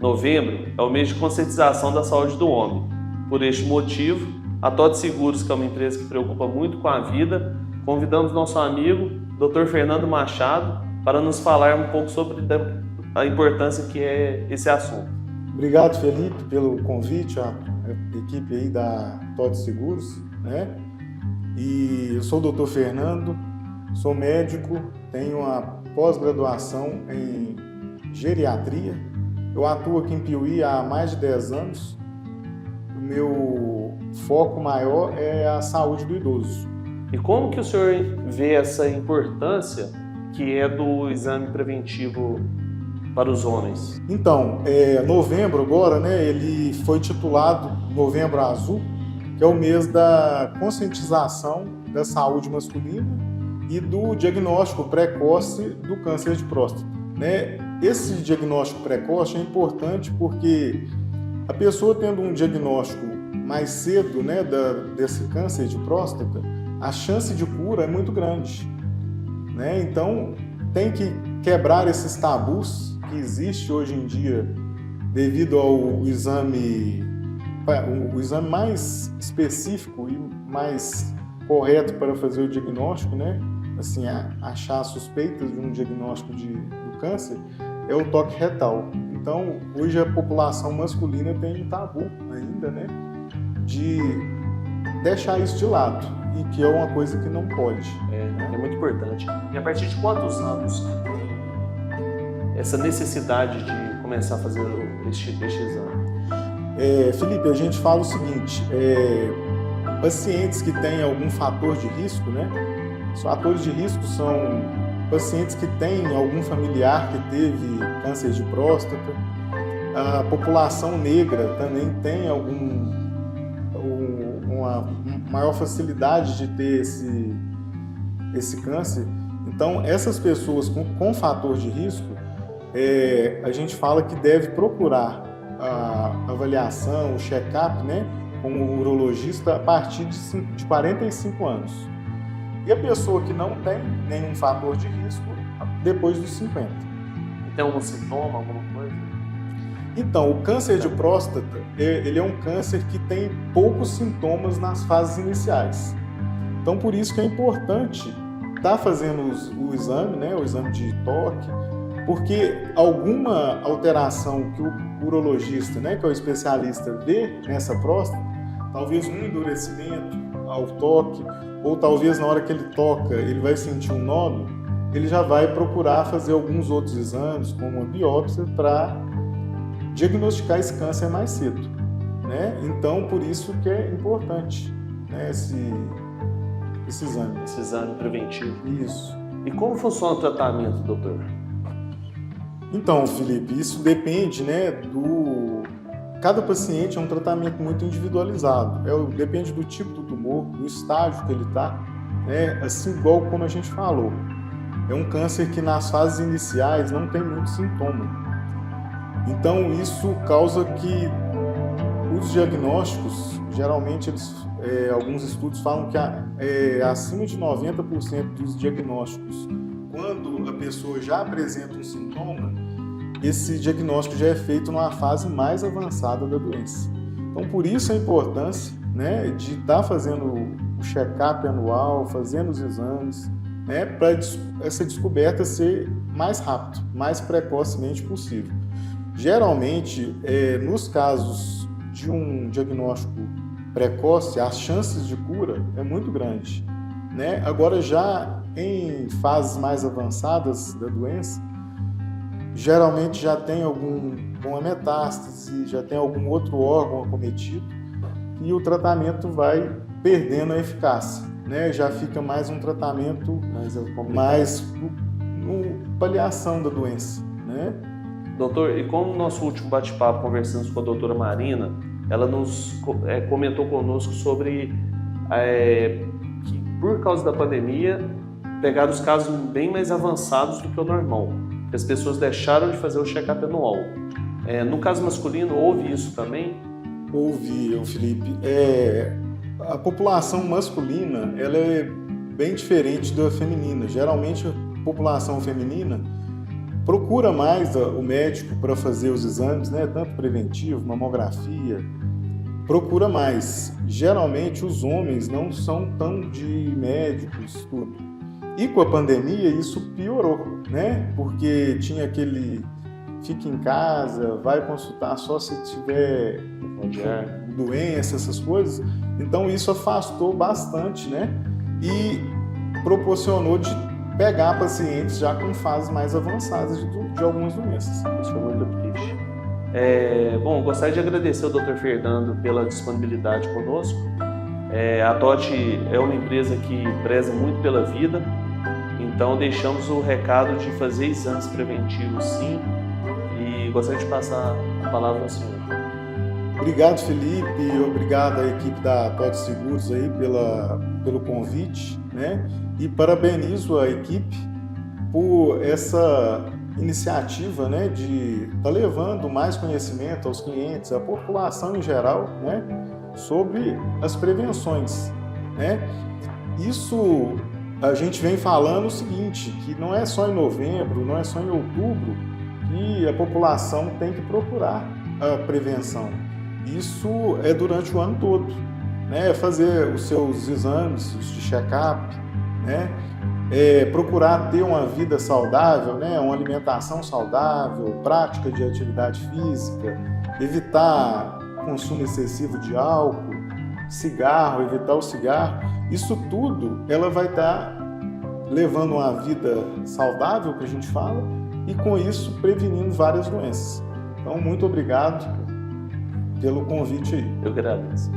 Novembro é o mês de conscientização da saúde do homem. Por este motivo, a TOTS Seguros, que é uma empresa que preocupa muito com a vida, convidamos nosso amigo, Dr. Fernando Machado, para nos falar um pouco sobre a importância que é esse assunto. Obrigado, Felipe, pelo convite, a equipe aí da TOTS Seguros, né? E eu sou o Dr. Fernando, sou médico, tenho uma pós-graduação em geriatria. Eu atuo aqui em Piuí há mais de 10 anos. O meu foco maior é a saúde do idoso. E como que o senhor vê essa importância que é do exame preventivo para os homens? Então, novembro agora, né, ele foi titulado Novembro Azul, que é o mês da conscientização da saúde masculina e do diagnóstico precoce do câncer de próstata, né? Esse diagnóstico precoce é importante porque a pessoa tendo um diagnóstico mais cedo, né, desse câncer de próstata, a chance de cura é muito grande, né? Então, tem que quebrar esses tabus que existem hoje em dia devido ao exame mais específico e mais correto para fazer o diagnóstico, né? Assim, achar suspeitas de um diagnóstico do câncer é o toque retal. Então, hoje a população masculina tem um tabu ainda, né? De deixar isso de lado, e que é uma coisa que não pode. É muito importante. E a partir de quantos anos que tem essa necessidade de começar a fazer este exame? Felipe, a gente fala o seguinte, pacientes que têm algum fator de risco, né? Os fatores de risco são pacientes que têm algum familiar que teve câncer de próstata. A população negra também tem uma maior facilidade de ter esse câncer. Então, essas pessoas com fator de risco, a gente fala que deve procurar a avaliação, o check-up, né, com o urologista a partir de 45 anos. E a pessoa que não tem nenhum fator de risco, depois dos 50. Tem algum sintoma, alguma coisa? Então, o câncer de próstata, ele é um câncer que tem poucos sintomas nas fases iniciais. Então, por isso que é importante estar fazendo o exame, né, o exame de toque, porque alguma alteração que o urologista, né, que é o especialista, vê nessa próstata, talvez um endurecimento ao toque, ou talvez na hora que ele toca ele vai sentir um nódulo, ele já vai procurar fazer alguns outros exames, como uma biópsia, para diagnosticar esse câncer mais cedo, né? Então, por isso que é importante, né, esse exame. Esse exame preventivo. Isso. E como funciona o tratamento, doutor? Então, Felipe, isso depende, né, Cada paciente é um tratamento muito individualizado. Depende do tipo do tumor, do estágio que ele está, né? Assim, igual como a gente falou. É um câncer que nas fases iniciais não tem muito sintoma. Então, isso causa que os diagnósticos, geralmente, alguns estudos falam que acima de 90% dos diagnósticos, quando a pessoa já apresenta um sintoma, esse diagnóstico já é feito numa fase mais avançada da doença. Então, por isso a importância, né, de estar fazendo o check-up anual, fazendo os exames, né, para essa descoberta ser mais rápido, mais precocemente possível. Geralmente, nos casos de um diagnóstico precoce, as chances de cura é muito grande, né? Agora, já em fases mais avançadas da doença, geralmente já tem alguma metástase, já tem algum outro órgão acometido e o tratamento vai perdendo a eficácia, né? Já fica mais um tratamento mais no paliação da doença, né? Doutor, e como no nosso último bate-papo conversamos com a doutora Marina, ela nos comentou conosco sobre que por causa da pandemia pegaram os casos bem mais avançados do que o normal. As pessoas deixaram de fazer o check-up anual. No caso masculino, houve isso também? Houve, Felipe. A população masculina, ela é bem diferente da feminina. Geralmente, a população feminina, procura mais o médico para fazer os exames, né? Tanto preventivo, mamografia, procura mais. Geralmente os homens não são tão de médicos, tudo. E com a pandemia isso piorou, né? Porque tinha aquele fica em casa, vai consultar só se tiver doença, essas coisas. Então isso afastou bastante, né? E proporcionou de pegar pacientes já com fases mais avançadas de algumas doenças. Isso foi muito triste. Bom, gostaria de agradecer ao Dr. Fernando pela disponibilidade conosco. A TOT é uma empresa que preza muito pela vida, então deixamos o recado de fazer exames preventivos sim, e gostaria de passar a palavra ao senhor. Obrigado, Felipe, obrigado à equipe da TOT Seguros aí pelo convite, né? E parabenizo a equipe por essa iniciativa, né, de estar levando mais conhecimento aos clientes, à população em geral, né, sobre as prevenções, né? Isso a gente vem falando o seguinte, que não é só em novembro, não é só em outubro que a população tem que procurar a prevenção. Isso é durante o ano todo, né? Fazer os seus exames de check-up, né? Procurar ter uma vida saudável, né? Uma alimentação saudável, prática de atividade física, evitar consumo excessivo de álcool, cigarro, evitar o cigarro. Isso tudo ela vai estar levando uma vida saudável, que a gente fala, e com isso prevenindo várias doenças. Então, muito obrigado pelo convite aí. Eu agradeço.